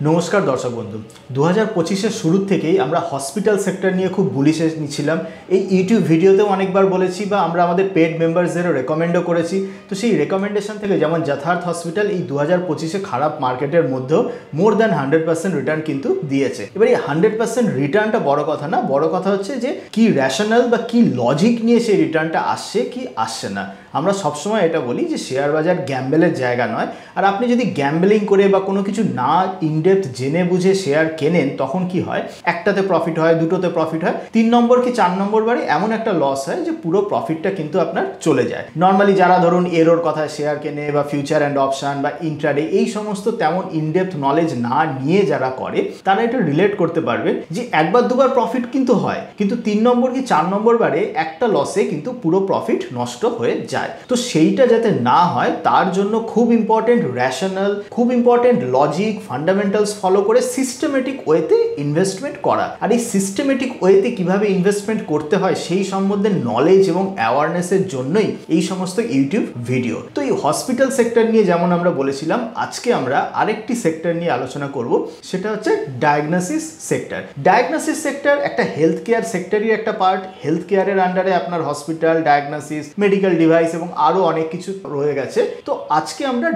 নমস্কার দর্শক বন্ধু 2025-এর শুরু থেকেই আমরা হসপিটাল সেক্টর নিয়ে খুব বুলিশ ছিলাম। এই ইউটিউব ভিডিওতেও অনেকবার বলেছি বা আমরা আমাদের পেড মেম্বারসদেরও রেকমেন্ডও করেছি। তো সেই রেকমেন্ডেশন থেকে যেমন যথার্থ হসপিটাল এই 2025-এ খারাপ মার্কেটের মধ্যেও মোর দ্যান 100% রিটার্ন কিন্তু দিয়েছে। এবার এই 100% রিটার্নটা বড় কথা না, বড় কথা হচ্ছে যে কি র্যাশনাল বা কি লজিক নিয়ে সেই রিটার্নটা আসছে কি আসছে না। আমরা সবসময় এটা বলি যে শেয়ার বাজার গ্যাম্বেলের জায়গা নয়। আর আপনি যদি গ্যাম্বলিং করে বা কোনো কিছু না ইনডেপথ জেনে বুঝে শেয়ার কেনেন তখন কি হয়, একটাতে প্রফিট হয়, দুটোতে প্রফিট হয়, 3 নম্বর কি 4 নম্বর বারে এমন একটা লস হয় যে পুরো প্রফিটটা কিন্তু আপনার চলে যায়। নর্মালি যারা ধরুন এরোর কথায় শেয়ার কেনে বা ফিউচার অ্যান্ড অপশান বা ইন্ট্রাডে এই সমস্ত তেমন ইনডেপথ নলেজ না নিয়ে যারা করে তারা এটা রিলেট করতে পারবেন যে একবার দুবার প্রফিট কিন্তু হয়, কিন্তু 3 নম্বর কি 4 নম্বর বারে একটা লসে কিন্তু পুরো প্রফিট নষ্ট হয়ে যায়। তো সেইটা যাতে না হয় তার জন্য খুব ইম্পর্টেন্ট র্যাশনাল, খুব ইম্পর্টেন্ট লজিক, ফান্ডামেন্টালস ফলো করে সিস্টেমেটিক ওয়েতে ইনভেস্টমেন্ট করা। আর এই সিস্টেমেটিক ওয়েতে কিভাবে ইনভেস্টমেন্ট করতে হয় সেই সম্বন্ধে নলেজ এবং অ্যাওয়ারনেসের জন্যই এই সমস্ত ইউটিউব ভিডিও। তো এই হসপিটাল সেক্টর নিয়ে যেমন আমরা বলেছিলাম, আজকে আমরা আরেকটি সেক্টর নিয়ে আলোচনা করব, সেটা হচ্ছে ডায়াগনোসিস সেক্টর। ডায়াগনোসিস সেক্টর একটা হেলথ কেয়ার সেক্টরই একটা পার্ট। হেলথ কেয়ারের আন্ডারে আপনার হসপিটাল, ডায়াগনোসিস, মেডিকেল ডিভাইস এবং আরো অনেক কিছু রয়ে গেছে। তো আজকে আমরা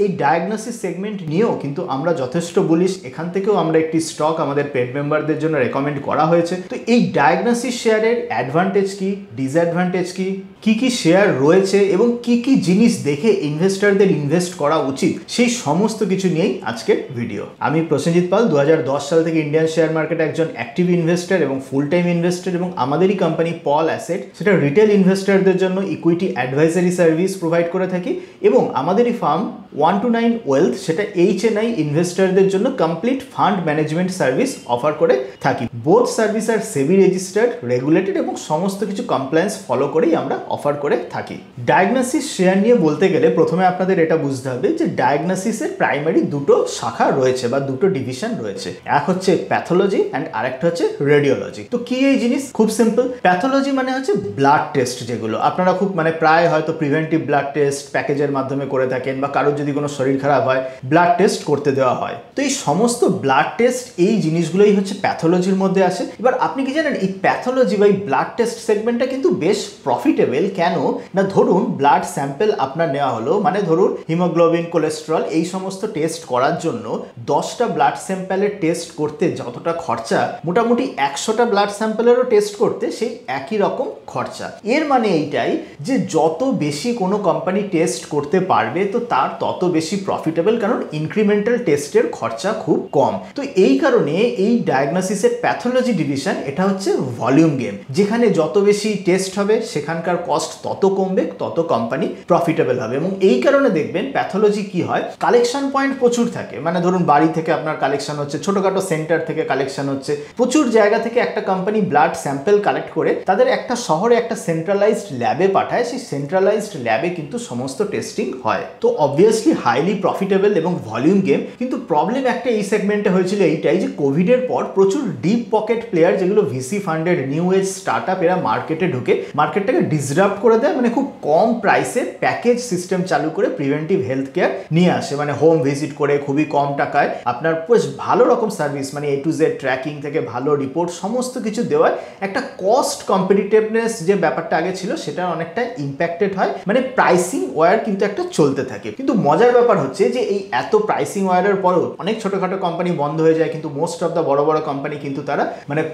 এই ডায়াগনোসিস সেগমেন্ট নিয়েও কিন্তু আমরা যথেষ্ট বলিশ। এখান থেকেও আমরা একটি স্টক আমাদের পেড মেম্বারদের জন্য রেকমেন্ড করা হয়েছে। তো এই ডায়াগনোসিস শেয়ারের অ্যাডভান্টেজ কি, ডিসঅ্যাডভান্টেজ কি, কি কি শেয়ার রয়েছে এবং কি কি জিনিস দেখে ইনভেস্টরদের ইনভেস্ট করা উচিত, সেই সমস্ত কিছু নিয়েই আজকের ভিডিও। আমি প্রসেনজিৎ পাল 2010 সাল থেকে ইন্ডিয়ান শেয়ার মার্কেটে একজন অ্যাক্টিভ ইনভেস্টর এবং ফুল টাইম ইনভেস্টর, এবং আমাদেরই কোম্পানি পল অ্যাসেট সেটা রিটেল ইনভেস্টরদের জন্য ইকুইটি অ্যাডভাইজারি সার্ভিস প্রোভাইড করে থাকি, এবং আমাদেরই ফার্ম 129 ওয়েলথ সেটা HNI ইনভেস্টরদের জন্য complete fund management service offer করে থাকি। বোথ সার্ভিস আর সেবি রেজিস্টার্ড, রেগুলেটেড এবং সমস্ত কিছু কমপ্লায়েন্স ফলো করেই আমরা অফার করে থাকি। ডায়াগনোসিস শেয়ার নিয়ে বলতে গেলে প্রথমে আপনাদের এটা বুঝতে হবে যে ডায়াগনোসিসের প্রাইমারি দুটো শাখা রয়েছে বা দুটো ডিভিশন রয়েছে। এক হচ্ছে প্যাথোলজি অ্যান্ড আরেকটা হচ্ছে রেডিওলজি। তো কি এই জিনিস? খুব সিম্পল। প্যাথোলজি মানে হচ্ছে ব্লাড টেস্ট, যেগুলো আপনারা খুব প্রায় হয়তো প্রিভেন্টিভ ব্লাড টেস্ট প্যাকেজের মাধ্যমে করে থাকেন, বা কারোর যদি কোনো শরীর খারাপ হয় ব্লাড টেস্ট করতে দেওয়া হয়। তো এই সমস্ত ব্লাড টেস্ট এই জিনিসগুলোই হচ্ছে প্যাথোলজির মধ্যে আসে। এবার আপনি কি জানেন এই প্যাথোলজি বা এই ব্লাড টেস্ট সেগমেন্টটা কিন্তু বেশ প্রফিটেবল। কেন না, ধরুন ব্লাড স্যাম্পেল আপনার নেওয়া হলো, ধরুন হিমোগ্লোবিন, কোলেস্টেরল এই সমস্ত টেস্ট করার জন্য 10টা ব্লাড স্যাম্পেলের টেস্ট করতে যতটা খরচা, মোটামুটি 100টা ব্লাড স্যাম্পেলেরও টেস্ট করতে সেই একই রকম খরচা। এর মানে এইটাই যে যত বেশি কোনো কোম্পানি টেস্ট করতে পারবে তো তার তত বেশি প্রফিটেবল, কারণ ইনক্রিমেন্টাল টেস্টের খরচা খুব কম। তো এই কারণে এই ডায়াগনোসিসের প্যাথোলজি ডিভিশন এটা হচ্ছে ভলিউম গেম, যেখানে যত বেশি টেস্ট হবে সেখানকার কস্ট তত কমবে, তত কোম্পানি প্রফিটেবল হবে। এবং এই কারণে দেখবেন প্যাথোলজি কি হয়, কালেকশন পয়েন্ট প্রচুর থাকে। ধরুন বাড়ি থেকে আপনার কালেকশন হচ্ছে, ছোটখাটো সেন্টার থেকে কালেকশন হচ্ছে, প্রচুর জায়গা থেকে একটা কোম্পানি ব্লাড স্যাম্পেল কালেক্ট করে তাদের একটা শহরে একটা সেন্ট্রালাইজড ল্যাবে পাঠায়। সেই সেন্ট্রালাইজড ল্যাবে কিন্তু সমস্ত টেস্টিং হয়। তো অবভিয়াসলি হাইলি প্রফিটেবল এবং ভলিউম গেম। কিন্তু প্রবলেম একটা এই সেগমেন্টে হয়েছিল এইটাই যে কোভিডের পর প্রচুর ডিপ পকেট প্লেয়ার, যেগুলো VC funded new age startup, এরা মার্কেটে ঢুকে মার্কেটটাকে ডিসরাপ্ট করে দেয়। খুব কম প্রাইসে প্যাকেজ সিস্টেম চালু করে প্রিভেন্টিভ হেলথ কেয়ার নিয়ে আসে। হোম ভিজিট করে খুবই কম টাকায় আপনার বেশ ভালো রকম service, A to Z tracking থেকে ভালো রিপোর্ট সমস্ত কিছু দেওয়ায় একটা কস্ট কম্পিটিটিভনেস যে ব্যাপারটা আগে ছিল সেটা অনেকটা ইম্প্যাক্টেড হয়। প্রাইসিং ওয়ার কিন্তু একটা চলতে থাকে। কিন্তু মজার ব্যাপার হচ্ছে যে এই এত প্রাইসিং ওয়ারের পরেও অনেক ছোটখাটো কোম্পানি বন্ধ হয়ে যায়, কিন্তু মোস্ট অফ দ্য বড় বড় কোম্পানি কিন্তু তারা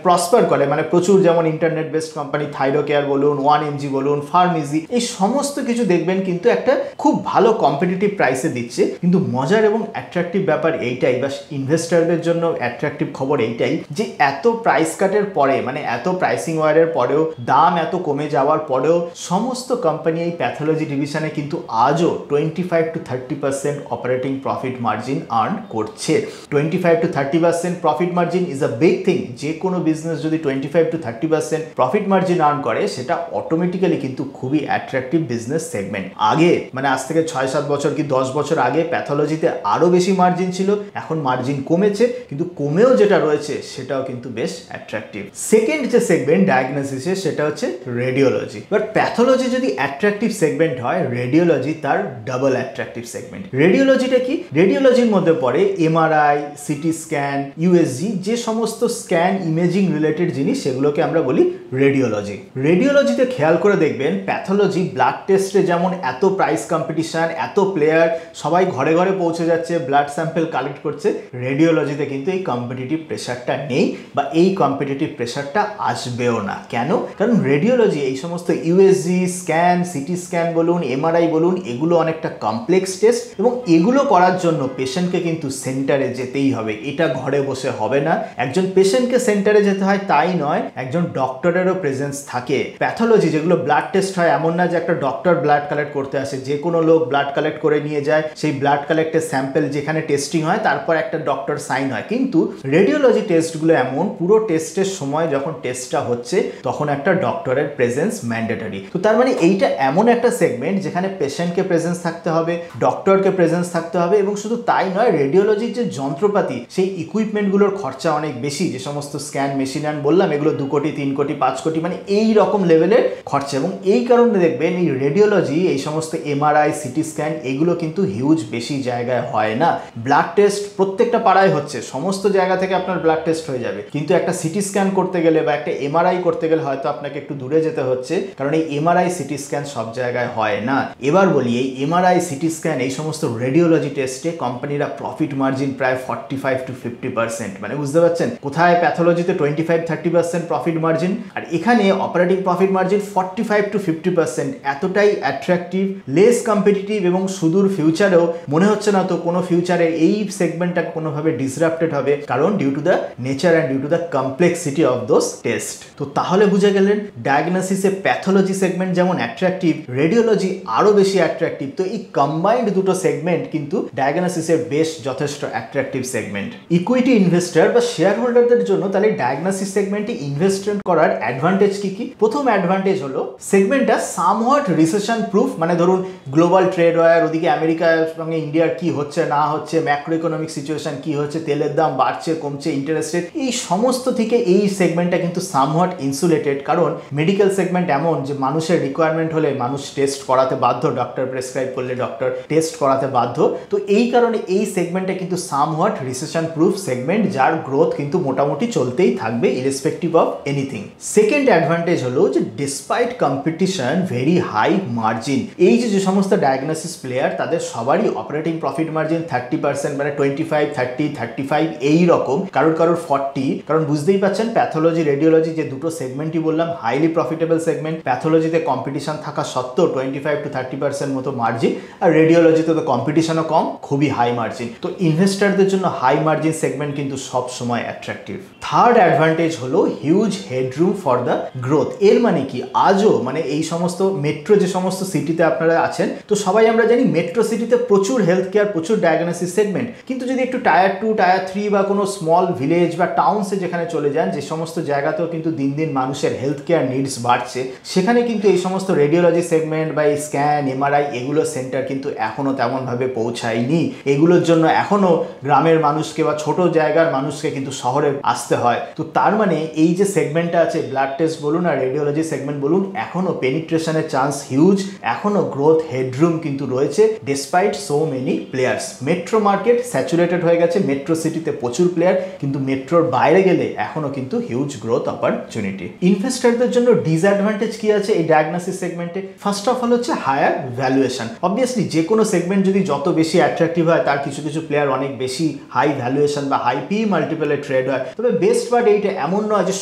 প্রসপার করে। প্রচুর, যেমন ইন্টারনেট বেসড কোম্পানি থাইরোকেয়ার বলুন, 1mg বলুন, ফার্মিজি, এই সমস্ত কিছু দেখবেন কিন্তু একটা খুব ভালো কম্পিটিটিভ প্রাইসে দিচ্ছে। কিন্তু মজার এবং অ্যাট্রাকটিভ ব্যাপার এইটাই, বা ইনভেস্টরদের জন্য অ্যাট্রাকটিভ খবর এইটাই যে এত প্রাইস কাটের পরে, এত প্রাইসিং ওয়ারের পরেও, দাম এত কমে যাওয়ার পরেও সমস্ত কোম্পানি এই প্যাথোলজি ডিভিশনে কিন্তু আজও 25 to 30% operating profit margin earn করছে। 25 to 30% profit margin is a big thing. যে কোনো বিজনেস যদি 25 to 30% প্রফিট মার্জিন আর্ন করে সেটা অটোমেটিক্যালি কিন্তু খুবই অ্যাট্রাকটিভ বিজনেস সেগমেন্ট। আগে আজ থেকে 6-7 বছর কি 10 বছর আগে প্যাথোলজিতে আরো বেশি মার্জিন ছিল, এখন মার্জিন কমেছে, কিন্তু কমেও যেটা রয়েছে সেটাও কিন্তু বেশ অ্যাট্রাকটিভ। সেকেন্ড যে সেগমেন্ট ডায়াগনোসিসের সেটা হচ্ছে রেডিওলজি। এবার প্যাথোলজি যদি অ্যাট্রাকটিভ সেগমেন্ট হয়, রেডিওলজি তার ডাবল অ্যাট্রাকটিভ সেগমেন্ট। রেডিওলজিটা কি? রেডিওলজির মধ্যে পড়ে এমআরআই, সিটি স্ক্যান, ইউএসজি, যে সমস্ত স্ক্যান ইমেজিং রিলেটেড জিনিস সেগুলোকে আমরা বলি রেডিওলজি। রেডিওলজিতে খেয়াল করে দেখবেন প্যাথোলজি ব্লাড টেস্টে যেমন এত প্রাইস কম্পিটিশন, এত প্লেয়ার, সবাই ঘরে ঘরে পৌঁছে যাচ্ছে, ব্লাড স্যাম্পল কালেক্ট করছে, রেডিওলজিতে কিন্তু এই কম্পিটিটিভ প্রেশারটা নেই বা এই কম্পিটিটিভ প্রেশারটা আসবেও না। কেন? কারণ রেডিওলজি এই সমস্ত ইউএসজি স্ক্যান, সিটি স্ক্যান বলুন, এমআরআই বলুন, এগুলো অনেকটা কমপ্লেক্স টেস্ট এবং এগুলো করার জন্য পেশেন্টকে কিন্তু সেন্টারে যেতেই হবে। এটা ঘরে বসে হবে না। একজন পেশেন্টকে সেন্টারে যেতে হয় তাই নয়, একজন ডক্টরেরও প্রেজেন্স থাকে। প্যাথোলজি যেগুলো ব্লাড টেস্ট হয়, এমন না যে একটা ডক্টর ব্লাড কালেক্ট করতে আসে, যে কোনো লোক ব্লাড কালেক্ট করে নিয়ে যায়, সেই ব্লাড কালেক্টের স্যাম্পল যেখানে টেস্টিং হয় তারপর একটা ডক্টর সাইন হয়। কিন্তু রেডিওলজি টেস্টগুলো এমন, পুরো টেস্টের সময় যখন টেস্টটা হচ্ছে তখন একটা ডক্টরের প্রেজেন্স ম্যান্ডেটরি। তো তার মানে এইটা এমন একটা সেগমেন্ট যেখানে পেশেন্টকে প্রেজেন্স থাকতে হবে, ডক্টরকে প্রেজেন্স থাকতে হবে, এবং শুধু তাই নয়, রেডিওলজির যে যন্ত্রপাতি সেই ইকুইপমেন্টগুলোর খরচা অনেক বেশি। যে সমস্ত স্ক্যান মেশিন বললাম এগুলো 2 কোটি 3 কোটি 5 কোটি মানে এই রকম লেভেলের খরচা, এবং এই কারণে দেখবেন এই রেডিওলজি, এই সমস্ত এমআরআই, সিটি স্ক্যান, এগুলো কিন্তু হিউজ বেশি জায়গায় হয় না। ব্লাড টেস্ট প্রত্যেকটা পাড়ায় হচ্ছে, সমস্ত জায়গা থেকে আপনার ব্লাড টেস্ট হয়ে যাবে, কিন্তু একটা সিটি স্ক্যান করতে গেলে বা একটা এমআরআই করতে গেলে হয়তো আপনাকে একটু দূরে যেতে হচ্ছে, কারণ এই এমআরআই সিটি স্ক্যান সব জায়গায় হয় না। এবার বলি, এই এমআরআই সিটি স্ক্যান এই সমস্ত রেডিওলজি টেস্টে কোম্পানিরা প্রফিট মার্জিন প্রায় 45 to 50%, মানে বুঝতে পারছেন কোথায় প্যাথোলজিতে 25-30% প্রফিট মার্জিন, আর এখানে অপারেটিং প্রফিট মার্জিন 45 to 50%। এতটাই অ্যাট্রাকটিভ, লেস কম্পিটিটিভ, এবং সুদূর ফিউচারেও মনে হচ্ছে না তো কোনো ফিউচারে এই সেগমেন্টটা কোনোভাবে ডিসরাপ্টেড হবে, কারণ due to the nature and due to the complexity of those test. তো তাহলে বুঝে গেলেন ডায়াগনোসিসে প্যাথোলজি সেগমেন্ট যেমন অ্যাট্রাকটিভ, রেডিওলজি আরও বেশি অ্যাট্রাকটিভ। তো এই কম্বাইন্ড দুটো সেগমেন্ট কিন্তু ডায়াগনোসিসের বেশ যথেষ্ট অ্যাট্রাকটিভ সেগমেন্ট। ইকুইটি ইনভেস্টর বা শেয়ার হোল্ডারদের জন্য তাহলে ডায়াগনোসিস সেগমেন্টে ইনভেস্টমেন্ট করার অ্যাডভান্টেজ কি কি? প্রথম অ্যাডভান্টেজ হলো সেগমেন্টটা সামহাট রিসেশন প্রুফ। মানে ধরুন গ্লোবাল ট্রেড ওয়ার, ওদিকে আমেরিকার সঙ্গে ইন্ডিয়ার কি হচ্ছে না হচ্ছে, ম্যাক্রো ইকোনমিক সিচুয়েশন কি হচ্ছে, তেলের দাম বাড়ছে কমছে, ইন্টারেস্ট রেট, এই সমস্ত থেকে এই সেগমেন্টটা কিন্তু সামহাট ইনসুলেটেড। কারণ মেডিকেল সেগমেন্ট এমন যে মানুষের রিকোয়ারমেন্ট হলে মানুষ টেস্ট করাতে বাধ্য, ডক্টর প্রেসক্রাইব করলে ডক্টর টেস্ট করাতে বাধ্য। তো এই কারণে এই সেগমেন্টটা কিন্তু সামহাট রিসেশন প্রুফ সেগমেন্ট, যার গ্রোথ কিন্তু মোটামুটি চলতেই থাকবে irrespective of anything. Second advantage হলো যে despite competition very high margin. এই যে সমস্ত ডায়াগনোসিস প্লেয়ার তাদের সবারই অপারেটিং প্রফিট মার্জিন 30%, মানে 25, 30, 35 এই রকম, কারোর 40। কারণ বুঝতেই পাচ্ছেন প্যাথোলজি রেডিওলজি যে দুটো সেগমেন্টই বললাম হাইলি প্রফিটেবল সেগমেন্ট, প্যাথোলজিতে কম্পিটিশন থাকা সত্ত্বেও 25 to 30% মতো মার্জিন, আর রেডিওলজিতে তো কম্পিটিশনও কম, খুবই হাই মার্জিন। তো ইনভেস্টারদের জন্য হাই মার্জিন সেগমেন্ট কিন্তু সব সময় অ্যাট্রাকটিভ। থার্ড অ্যাডভান্টেজ হলো huge headroom for the growth. এর মানে কি, আজও মানে এই সমস্ত মেট্রো যে সমস্ত সিটিতে আপনারা আছেন, তো সবাই আমরা জানি মেট্রো সিটিতে প্রচুর হেলথ কেয়ার, প্রচুর ডায়াগনোসিস সেগমেন্ট, কিন্তু যদি একটু টায়ার 2, টায়ার 3 বা কোনো স্মল ভিলেজ বা টাউনসে যেখানে চলে যান, যে সমস্ত জায়গাতেও কিন্তু দিন দিন মানুষের হেলথ কেয়ার নিডস বাড়ছে, সেখানে কিন্তু এই সমস্ত রেডিওলজি সেগমেন্ট বা এই স্ক্যান এমআরআই এগুলো সেন্টার কিন্তু এখনও তেমনভাবে পৌঁছায়নি। এগুলোর জন্য এখনও গ্রামের মানুষকে বা ছোট জায়গার মানুষকে কিন্তু শহরে আসতে হয়। তো তার মানে এই যে সেগমেন্টটা আছে, ব্লাড টেস্ট বলুন আর রেডিওলজি সেগমেন্ট বলুন, এখনও পেনিট্রেশনের চান্স হিউজ, এখনও গ্রোথ হেডরুম কিন্তু রয়েছে despite so many players. Metro market saturated হয়ে গেছে, মেট্রো সিটিতে প্রচুর প্লেয়ার, কিন্তু মেট্রোর বাইরে গেলে এখনও কিন্তু হিউজ গ্রোথ অপরচুনিটি। ইনভেস্টরদের জন্য ডিসঅ্যাডভান্টেজ কি আছে এই ডায়াগনোসিস সেগমেন্টে? ফার্স্ট অফ অল হচ্ছে হায়ার ভ্যালুয়েশন। অবভিয়াসলি যে কোনো সেগমেন্ট যদি যত বেশি অ্যাট্রাকটিভ হয়, তার কিছু কিছু প্লেয়ার অনেক বেশি হাই ভ্যালুয়েশন বা হাই পি মাল্টিপলে ট্রেড হয়। তবে বেস্ট পার্ট এইটা এমন নয় যে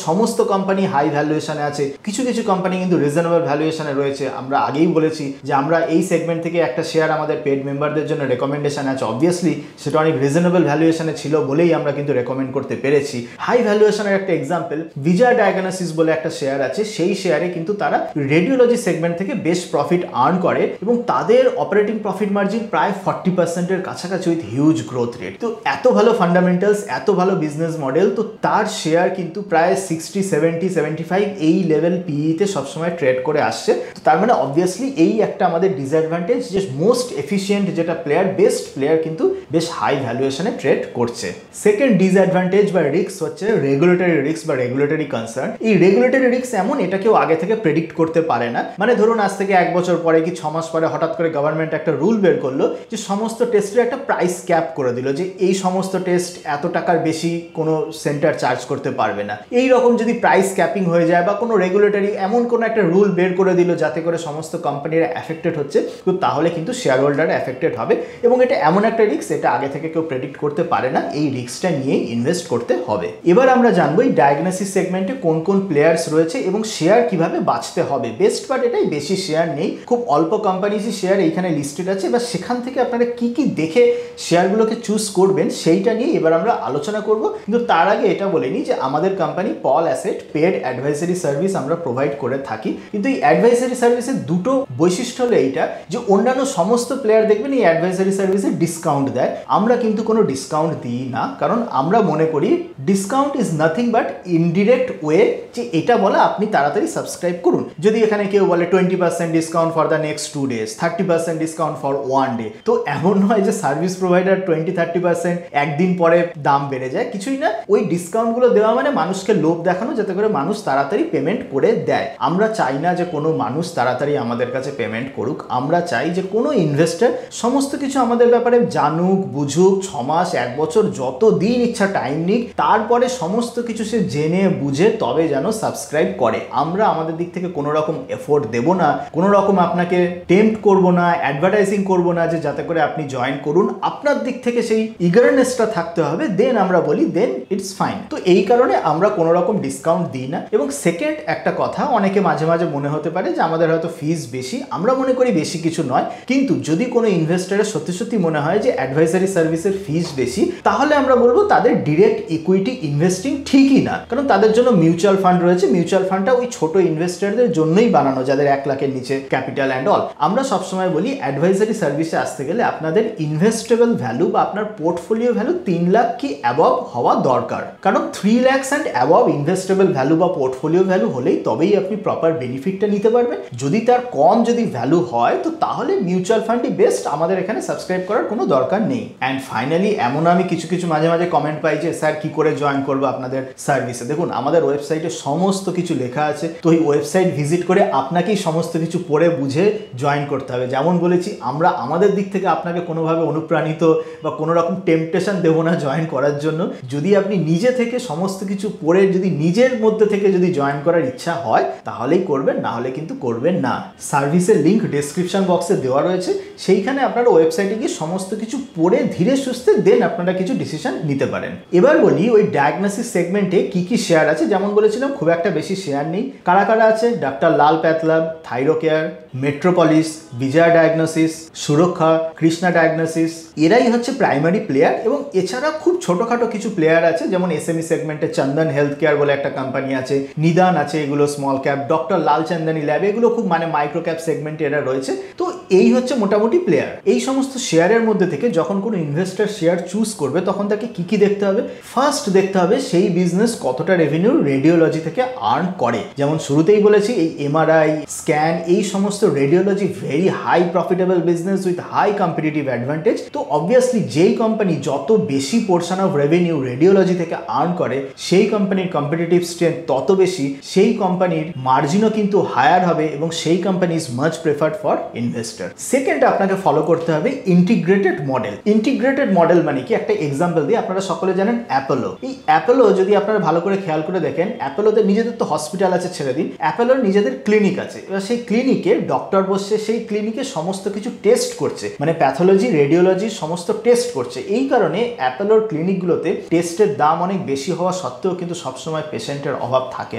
সমস্ত কোম্পানি হাই ভ্যালুয়েশনে আছে, কিছু কিছু কোম্পানি কিন্তু রিজনেবল ভ্যালুয়েশনে রয়েছে। আমরা আগেই বলেছি যে আমরা এই সেগমেন্ট থেকে একটা শেয়ার আমাদের পেড মেম্বারদের জন্য রেকমেন্ডেশন আছে, অবভিয়াসলি সেটা অনেক রিজনেবল ভ্যালুয়েশনে ছিল বলেই আমরা কিন্তু রেকমেন্ড করতে পেরেছি। হাই ভ্যালুয়েশনের একটা এক্সাম্পল ভিজা ডায়াগনোসিস বলে একটা শেয়ার আছে, সেই শেয়ারে কিন্তু তারা রেডিওলজি সেগমেন্ট থেকে বেশ প্রফিট আর্ন করে এবং তাদের অপারেটিং প্রফিট মার্জিন প্রায় 40% এর কাছাকাছি উইথ হিউজ গ্রোথ রেট। তো এত ভালো ফান্ডামেন্টালস, এত ভালো বিজনেস মডেল, তো তার শেয়ার কিন্তু প্রায় 60, 70, 75 এই লেভেল পিইতে সবসময় ট্রেড করে আসছে। তো তার মানে অবভিয়াসলি এই একটা আমাদের ডিসঅ্যাডভান্টেজ যে মোস্ট এফিশিয়েন্ট যেটা প্লেয়ার, বেস্ট প্লেয়ার কিন্তু বেশ হাই ভ্যালুয়েশনে ট্রেড করছে। সেকেন্ড ডিসঅ্যাডভান্টেজ বা রিস্ক হচ্ছে রেগুলেটরি রিস্ক বা রেগুলেটরি কনসার্ন। এই রেগুলেটরি রিস্ক এমন, এটা কেউ আগে থেকে প্রেডিক্ট করতে পারে না। মানে ধরুন আজ থেকে 1 বছর পরে কি 6 মাস পরে হঠাৎ করে গভর্নমেন্ট একটা রুল বের করলো যে সমস্ত টেস্টের একটা প্রাইস ক্যাপ করে দিল, যে এই সমস্ত টেস্ট এত টাকার বেশি কোনো সেন্টার চার্জ করতে পারবে না। এই রকম যদি প্রাইস ক্যাপিং হয়ে যায় বা কোনো রেগুলেটরি এমন কোনো একটা রুল বের করে দিল যাতে করে সমস্ত কোম্পানিরা এফেক্টেড হচ্ছে, তো তাহলে কিন্তু শেয়ার হোল্ডাররা এফেক্টেড হবে। এবং এটা এমন একটা রিস্ক, এটা আগে থেকে কেউ প্রেডিক্ট করতে পারে না। এই রিস্কটা নিয়েই ইনভেস্ট করতে হবে। এবার আমরা জানবো এই ডায়াগনোসিস সেগমেন্টে কোন কোন প্লেয়ার্স রয়েছে এবং শেয়ার কিভাবে বাঁচতে হবে। বেস্ট পার্ট এটাই, বেশি শেয়ার নেই, খুব অল্প কোম্পানিজই শেয়ার এইখানে লিস্টেড আছে। বা সেখান থেকে আপনারা কি কি দেখে শেয়ারগুলোকে চুজ করবেন সেইটা নিয়ে এবার আমরা আলোচনা করব। কিন্তু তার আগে এটা বলে নিই যে আমাদের কোম্পানি পল অ্যাসেট পেড অ্যাডভাইজারি সার্ভিস আমরা প্রোভাইড করে থাকি। কিন্তু এই অ্যাডভাইজারি সার্ভিসের দুটো বৈশিষ্ট্য হলো এইটা, যে অন্যান্য সমস্ত প্লেয়ার দেখবেন এই অ্যাডভাইজারি সার্ভিসে ডিসকাউন্ট দেয়, আমরা কিন্তু কোনো ডিসকাউন্ট দিই না। কারণ আমরা মনে করি discount is nothing but indirect way, যে এটা বলা আপনি তাড়াতাড়ি সাবস্ক্রাইব করুন। যদি এখানে কেউ বলে 20% discount for the next 2 days, 30% discount for 1 day, তো এমন নয় যে সার্ভিস প্রোভাইডার 20-30% একদিন পরে দাম বেড়ে যায়, কিছুই না। ওই ডিসকাউন্টগুলো দেওয়া মানে মানুষকে লোভ দেখানো, যাতে করে মানুষ তাড়াতাড়ি পেমেন্ট করে দেয়। আমরা চাই না যে কোনো মানুষ তাড়াতাড়ি আমাদের কাছে পেমেন্ট করুক। আমরা চাই যে কোনো ইনভেস্টর সমস্ত কিছু আমাদের ব্যাপারে জানুক, বুঝুক, 6 মাস 1 বছর যত দিন ইচ্ছা টাইম নিক, তারপরে সমস্ত কিছু সে জেনে বুঝে তবে যেন সাবস্ক্রাইব করে। আমরা আমাদের দিক থেকে কোনো রকম এফোর্ট দেব না, কোনো রকম আপনাকে টেম্পট করব না, অ্যাডভার্টাইজিং করব না যে যাতে করে আপনি জয়েন করুন। আপনার দিক থেকে সেই ইগারনেসটা থাকতে হবে, দেন আমরা বলি দেন ইটস ফাইন। তো এই কারণে আমরা কোনো রকম ডিসকাউন্ট দিই না। এবং সেকেন্ড একটা কথা, অনেকে মাঝে মাঝে মনে হতে পারে যে আমাদের হয়তো ফিস বেশি, আমরা মনে করি বেশি কিছু নয়। কিন্তু যদি কোনো ইনভেস্টরের সত্যি সত্যি মনে হয় যে অ্যাডভাইজারি সার্ভিসের ফিস বেশি, তাহলে আমরা বলবো তাদের ডিরেক্ট ইকুইটি ইনভেস্টিং ঠিকই না। কারণ তাদের জন্য মিউচুয়াল ফান্ড রয়েছে, মিউচুয়াল ফান্ডটা ওই ছোট ইনভেস্টরদের জন্যই বানানো যাদের 1 লাখের নিচে ক্যাপিটাল অ্যান্ড অল। আমরা সবসময় বলি অ্যাডভাইজারি সার্ভিসে আসতে গেলে আপনাদের ইনভেস্টেবল ভ্যালু বা আপনার পোর্টফোলিও ভ্যালু 3 লাখ কি অ্যাবভ হওয়া দরকার। কারণ 3 lakhs and above investable value বা পোর্টফোলিও ভ্যালু হলেই তবেই আপনি প্রপার বেনিফিটটা নিতে পারবেন। যদি তার কম যদি ভ্যালু হয় তো তাহলে মিউচুয়াল ফান্ডই বেস্ট, আমাদের এখানে সাবস্ক্রাইব করার কোনো দরকার নেই। অ্যান্ড ফাইনালি এমন আমি কিছু মাঝে মাঝে কমেন্ট পাই যে স্যার কি করে জয়েন করবো আপনাদের সার্ভিসে। দেখুন আমাদের ওয়েবসাইটে সমস্ত কিছু লেখা আছে, তো এই ওয়েবসাইট ভিজিট করে আপনাকেই সমস্ত কিছু পড়ে বুঝে জয়েন করতে হবে। যেমন বলেছি, আমরা আমাদের দিক থেকে আপনাকে কোনোভাবে অনুপ্রাণিত বা কোনো রকম টেম্পটেশন দেবো না জয়েন করার জন্য। যদি আপনি নিজে থেকে সমস্ত কিছু পড়ে যদি নিজের মধ্যে থেকে যদি জয়েন করার ইচ্ছা হয় তাহলেই করবেন, না হলে কিন্তু করবেন না। সার্ভিসের লিঙ্ক ডেসক্রিপশন বক্সে দেওয়া রয়েছে, সেইখানে আপনারা ওয়েবসাইটে গিয়ে সমস্ত কিছু পড়ে ধীরে সুস্থে দেন আপনারা কিছু ডিসিশন নিতে পারেন। এবার বলি ওই ডায়াগনোসিস সেগমেন্টে কি কি শেয়ার আছে। যেমন বলেছিলাম খুব একটা বেশি শেয়ার নেই। কারা কারা আছে? Doctor Lal PathLab, Thyrocare, Metropolis, Vijaya diagnosis, Suraksha, Krishna diagnosis, এরাই হচ্ছে প্রাইমারি প্লেয়ার। এবং এছাড়া খুব ছোটখাটো কিছু প্লেয়ার আছে, যেমন এসএমই সেগমেন্টে চন্দন হেলথ কেয়ার বলে একটা কোম্পানি আছে, নিদান আছে, এগুলো স্মল ক্যাপ, ডক্টর লাল চন্দনী ল্যাব, এগুলো খুব মানে মাইক্রো ক্যাপ সেগমেন্টে এরা রয়েছে। তো এই হচ্ছে মোটামুটি প্লেয়ার। এই সমস্ত শেয়ারের মধ্যে থেকে যখন কোনো ইনভেস্টর শেয়ার চুজ করবে তখন তাকে কি কি দেখতে হবে? ফার্স্ট দেখতে হবে সেই বিজনেস কতটা রেভিনিউ রেডিওলজি থেকে আর্ন করে। যেমন শুরুতেই বলেছি এই এমআরআই, স্ক্যান, এই সমস্ত radiology very high profitable business with high competitive advantage. তো অবভিয়াসলি যেই কোম্পানি যত বেশি পোর্শন অফ রেভিনিউ রেডিওলজি থেকে আর্ন করে সেই কোম্পানির কম্পিটিটিভ স্ট্রেংথ তত বেশি, সেই কোম্পানির মার্জিনও কিন্তু হায়ার হবে এবং সেই company is much preferred for investor. Second আপনাকে ফলো করতে হবে ইন্টিগ্রেটেড মডেল। ইন্টিগ্রেটেড মডেল মানে কি? একটা এক্সাম্পল দিয়ে, আপনারা সকলে জানেন অ্যাপোলো। এই অ্যাপোলো যদি আপনারা ভালো করে খেয়াল করে দেখেন, অ্যাপোলোদের নিজেদের তো হসপিটাল আছে ছেড়ে দিন, অ্যাপোলোর নিজেদের ক্লিনিক আছে। এবার সেই ক্লিনিকে ডক্টর বসছে, সেই ক্লিনিকে সমস্ত কিছু টেস্ট করছে, মানে প্যাথোলজি, রেডিওলজি সমস্ত টেস্ট করছে। এই কারণে অ্যাপোলোর ক্লিনিকগুলোতে টেস্টের দাম অনেক বেশি হওয়া সত্ত্বেও কিন্তু সবসময় পেশেন্টের অভাব থাকে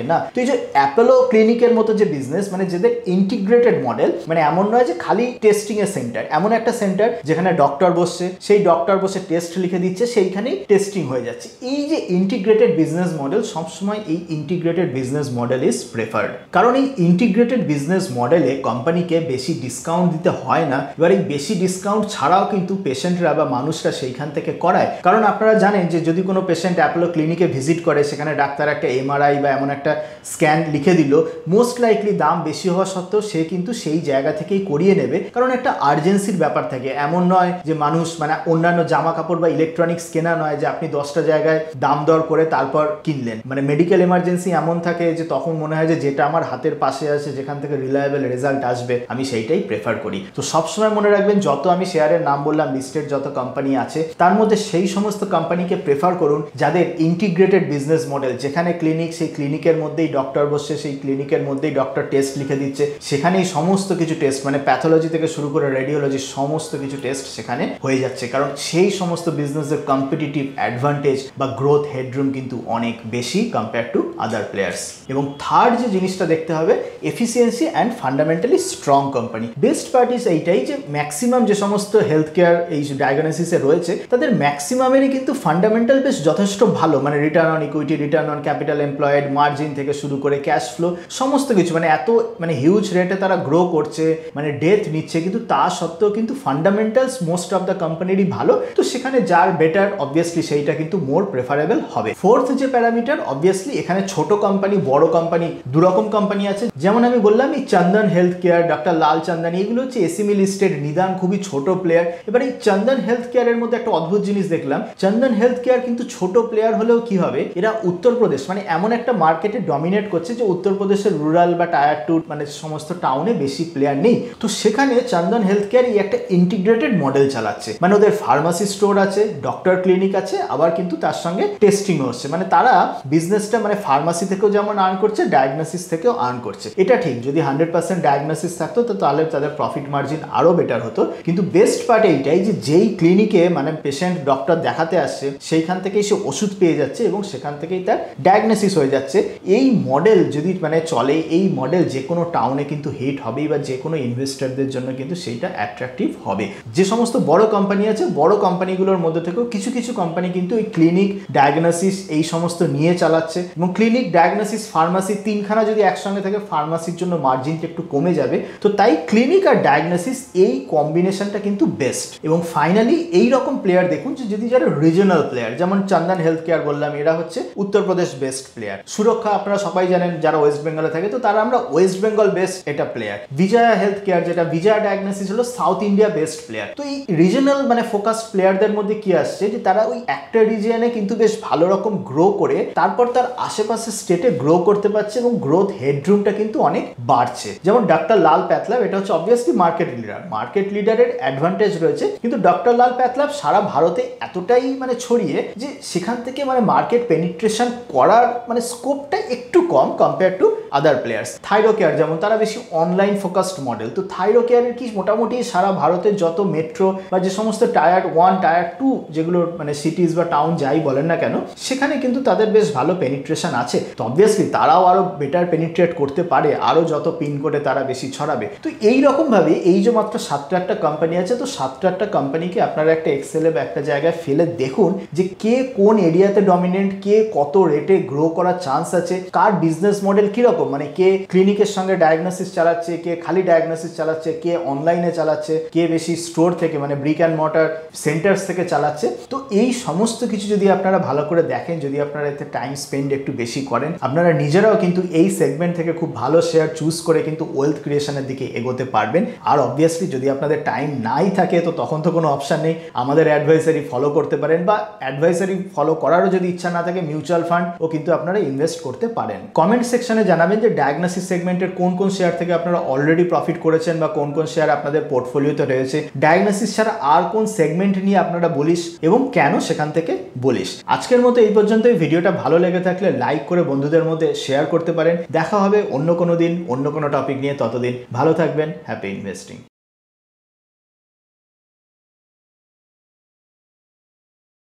না। তো এই যে অ্যাপোলো ক্লিনিকের মতো যে বিজনেস, মানে যাদের ইন্টিগ্রেটেড মডেল, মানে এমন নয় যে খালি টেস্টিং এর সেন্টার, এমন একটা সেন্টার যেখানে ডক্টর বসছে, সেই ডক্টর বসে টেস্ট লিখে দিচ্ছে, সেইখানেই টেস্টিং হয়ে যাচ্ছে। এই যে ইন্টিগ্রেটেড বিজনেস মডেল, সবসময় এই integrated business model is preferred. কারণ এই ইন্টিগ্রেটেড বিজনেস মডেলে কোম্পানিকে বেশি ডিসকাউন্ট দিতে হয় না। এবার এই বেশি ডিসকাউন্ট ছাড়াও কিন্তু পেশেন্টরা বা মানুষরা সেইখান থেকে করায়। কারণ আপনারা জানেন যে যদি কোনো পেশেন্ট অ্যাপোলো ক্লিনিকে ভিজিট করে, সেখানে ডাক্তার একটা এমআরআই বা এমন একটা স্ক্যান লিখে দিল, মোস্ট লাইকলি দাম বেশি হওয়া সত্ত্বেও সে কিন্তু সেই জায়গা থেকেই করিয়ে নেবে। কারণ একটা আর্জেন্সির ব্যাপার থাকে, এমন নয় যে মানুষ মানে অন্যান্য জামা কাপড় বা ইলেকট্রনিক্স কেনা নয় যে আপনি 10টা জায়গায় দাম দর করে তারপর কিনলেন। মানে মেডিকেল এমার্জেন্সি এমন থাকে যে তখন মনে হয় যে যেটা আমার হাতের পাশে আছে, যেখান থেকে রিলায়েবল রেজাল্ট আসবে, আমি সেইটাই প্রেফার করি। তো সবসময় মনে রাখবেন, যত আমি শেয়ারের নাম বললাম লিস্টেড যত কোম্পানি আছে, তার মধ্যে সেই সমস্ত কোম্পানিকে প্রেফার করুন যাদের ইন্টিগ্রেটেড বিজনেস মডেল, যেখানে ক্লিনিক, সেই ক্লিনিকের মধ্যেই ডক্টর বসছে, সেই ক্লিনিকের মধ্যেই ডক্টর টেস্ট লিখে দিচ্ছে, সেখানেই সমস্ত কিছু টেস্ট মানে প্যাথোলজি থেকে শুরু করে রেডিওলজি সমস্ত কিছু টেস্ট সেখানে হয়ে যাচ্ছে। কারণ সেই সমস্ত বিজনেসের কম্পিটিটিভ অ্যাডভান্টেজ বা গ্রোথ হেডরুম কিন্তু অনেক বেশি কম্পেয়ার টু আদার প্লেয়ার্স। এবং থার্ড যে জিনিসটা দেখতে হবে, efficiency and fundamentally strong company. Best part is এইটাই যে ম্যাক্সিমাম যে সমস্ত হেলথ কেয়ার এই ডায়াগনোসিসে রয়েছে, তাদের ম্যাক্সিমামেরই কিন্তু ফান্ডামেন্টাল বেশ যথেষ্ট ভালো। মানে return on equity, return on capital employed, margin থেকে শুরু করে ক্যাশ ফ্লো সমস্ত কিছু, মানে এত মানে হিউজ রেটে তারা গ্রো করছে, মানে ডেথ নিচ্ছে, কিন্তু তা সত্ত্বেও কিন্তু ফান্ডামেন্টালস মোস্ট অফ দ্য কোম্পানিরই ভালো। তো সেখানে যার বেটার অবভিয়াসলি সেইটা কিন্তু মোর প্রেফারেবল হবে। ফোর্থ যে প্যারামিটার, অবভিয়াসলি এখানে ছোট কোম্পানি বড় কোম্পানি দুরকম কোম্পানি আছে। যেমন আমি বললাম এই চন্দন হেলথ কেয়ার, ডক্টর লাল চন্দানি, এগুলো হচ্ছে এসএমই লিস্টেড, নিদান খুবই ছোট প্লেয়ার। এবার এই চন্দন হেলথ কেয়ারের মধ্যে একটা অদ্ভুত জিনিস দেখলাম, চন্দন হেলথ কেয়ার কিন্তু ছোট প্লেয়ার হলেও কি হবে, এরা উত্তরপ্রদেশ মানে এমন একটা মার্কেটে ডমিনেট করছে যে উত্তরপ্রদেশের রুরাল বা টায়ার 2 মানে সমস্ত টাউনে বেশি প্লেয়ার নেই। তো সেখানে চন্দন হেলথ কেয়ার এই একটা ইন্টিগ্রেটেড মডেল চালাচ্ছে, মানে ওদের ফার্মাসি স্টোর আছে, ডক্টর ক্লিনিক আছে, আবার কিন্তু তার সঙ্গে টেস্টিংও হচ্ছে। মানে তারা বিজনেসটা মানে ফার্মাসি থেকেও যেমন আর্ন করছে, ডায়াগনোসিস থেকেও আর্ন করছে। এটা ঠিক, যদি 100% ডায়াগনোসিস থাকতো তো তাহলে তাদের প্রফিট মার্জিন আরো বেটার হতো। কিন্তু বেস্ট পার্ট এইটাই যে যেই ক্লিনিকে মানে পেশেন্ট ডক্টর দেখাতে আসছে, সেইখান থেকেই সে ওষুধ পেয়ে যাচ্ছে এবং সেখান থেকেই তার ডায়াগনোসিস হয়ে যাচ্ছে। এই মডেল যদি মানে চলে, এই মডেল যে কোনো টাউনে কিন্তু হিট হবেই, বা যে কোনো ইনভেস্টরদের জন্য কিন্তু সেইটা অ্যাট্রাকটিভ হবে। যে সমস্ত বড় কোম্পানি আছে, বড় কোম্পানিগুলোর মধ্যে থেকেও কিছু কিছু কোম্পানি কিন্তু এই ক্লিনিক, ডায়াগনোসিস এই সমস্ত নিয়ে চালাচ্ছে। এবং ক্লিনিক, ডায়াগনোসিস, ফার্মাসি তিনখানা যদি একসঙ্গে থাকে, ফার্মাসির জন্য মার্জিনটা একটু কমে যাবে। তো তাই ক্লিনিক আর ডায়াগনোসিস এই কম্বিনেশনটা কিন্তু বেস্ট। এবং ফাইনালি এই রকম প্লেয়ার দেখুন যে যদি যারা রিজনাল প্লেয়ার, যেমন চন্দন হেলথ কেয়ার বললাম, এরা হচ্ছে উত্তরপ্রদেশ বেস্ট প্লেয়ার। সুরক্ষা আপনারা সবাই জানেন যারা ওয়েস্ট বেঙ্গলে থাকে, তো তারা আমরা ওয়েস্ট বেঙ্গল বেস্ট এটা প্লেয়ার। বিজয়া হেলথ কেয়ার যেটা বিজয়া ডায়াগনোসিস হলো সাউথ ইন্ডিয়া বেস্ট প্লেয়ার। তো এই রিজনাল মানে ফোকাসড প্লেয়ারদের মধ্যে কি আসছে যে তারা ওই একটা রিজিয়নে কিন্তু বেশ ভালো রকম গ্রো করে তারপর তার আশেপাশে স্টেটে গ্রো করতে পারছে এবং গ্রোথ হেডরুমটা কিন্তু অনেক বাড়ছে। যেমন ডক্টর লাল প্যাথলাব, এটা হচ্ছে অবভিয়াসলি মার্কেট লিডার, মার্কেট লিডারের অ্যাডভান্টেজ রয়েছে, কিন্তু ডক্টর লাল প্যাথলাব সারা ভারতে এতটাই মানে ছড়িয়ে যে সেখান থেকে মানে মার্কেট পেনিট্রেশন করার মানে স্কোপটা একটু কম compare to other players. Thyrocare যেমন, তারা বেশি অনলাইন ফোকাসড মডেল। তো থাইরো কেয়ারের কি মোটামুটি সারা ভারতের যত মেট্রো বা যে সমস্ত টায়ার 1, টায়ার 2 যেগুলো মানে সিটিজ বা টাউন যাই বলেন না কেন, সেখানে কিন্তু তাদের বেশ ভালো পেনিট্রেশন আছে। তো অবভিয়াসলি তারাও আরো বেটার পেনিট্রেট করতে পারে, আরো যত পিন কোডে তারা বেশি ছড়াবে। তো এই রকম ভাবে এই যে মাত্র 7টা কোম্পানি আছে, তো 7টা কোম্পানিকে আপনারা একটা এক্সেলে বা একটা জায়গায় ফেলে দেখুন যে কে কোন এরিয়াতে ডমিনেন্ট, কে কত রেটে গ্রো করার চান্স আছে, কার বিজনেস মডেল কিরকম, মানে কে ক্লিনিকের সঙ্গে ডায়াগনোসিস চালাচ্ছে, কে খালি ডায়াগনোসিস চালাচ্ছে, কে অনলাইনে চালাচ্ছে, কে বেশি স্টোর থেকে মানে ব্রিক অ্যান্ড মর্টার সেন্টার্স থেকে চালাচ্ছে। তো এই সমস্ত কিছু যদি আপনারা ভালো করে দেখেন, যদি আপনারা এতে টাইম স্পেন্ড একটু বেশি করেন, আপনারা নিজেরাও কিন্তু এই সেগমেন্ট থেকে খুব ভালো শেয়ার চুজ করে কিন্তু ওয়েলথ ক্রিয়েশনের দিকে এগোতে পারবেন। আর অবভিয়াসলি যদি আপনাদের টাইম নাই থাকে, তো তখন তো কোনো অপশন নেই, আমাদের অ্যাডভাইসারি ফলো করতে পারেন, বা অ্যাডভাইসারি ফলো করারও যদি ইচ্ছা না থাকে মিউচুয়াল ফান্ড ও কিন্তু আপনারা ইনভেস্ট করতে পারেন। কমেন্ট সেকশনে জানাবেন যে ডায়াগনোসিস সেগমেন্টের কোন কোন শেয়ার থেকে আপনারা অলরেডি প্রফিট করেছেন বা কোন কোন শেয়ার আপনাদের পোর্টফোলিওতে রয়েছে। ডায়াগনোসিস ছাড়া আর কোন সেগমেন্ট নিয়ে আপনারা বলিস এবং কেন সেখান থেকে বলিস। আজকের মতো এই পর্যন্তই। ভিডিওটা ভালো লেগে থাকলে লাইক করে বন্ধুদের মধ্যে শেয়ার করতে পারেন। দেখা হবে অন্য কোনো দিন অন্য কোনো টপিক নিয়ে। ততদিন ভালো থাকবেন। Happy investing.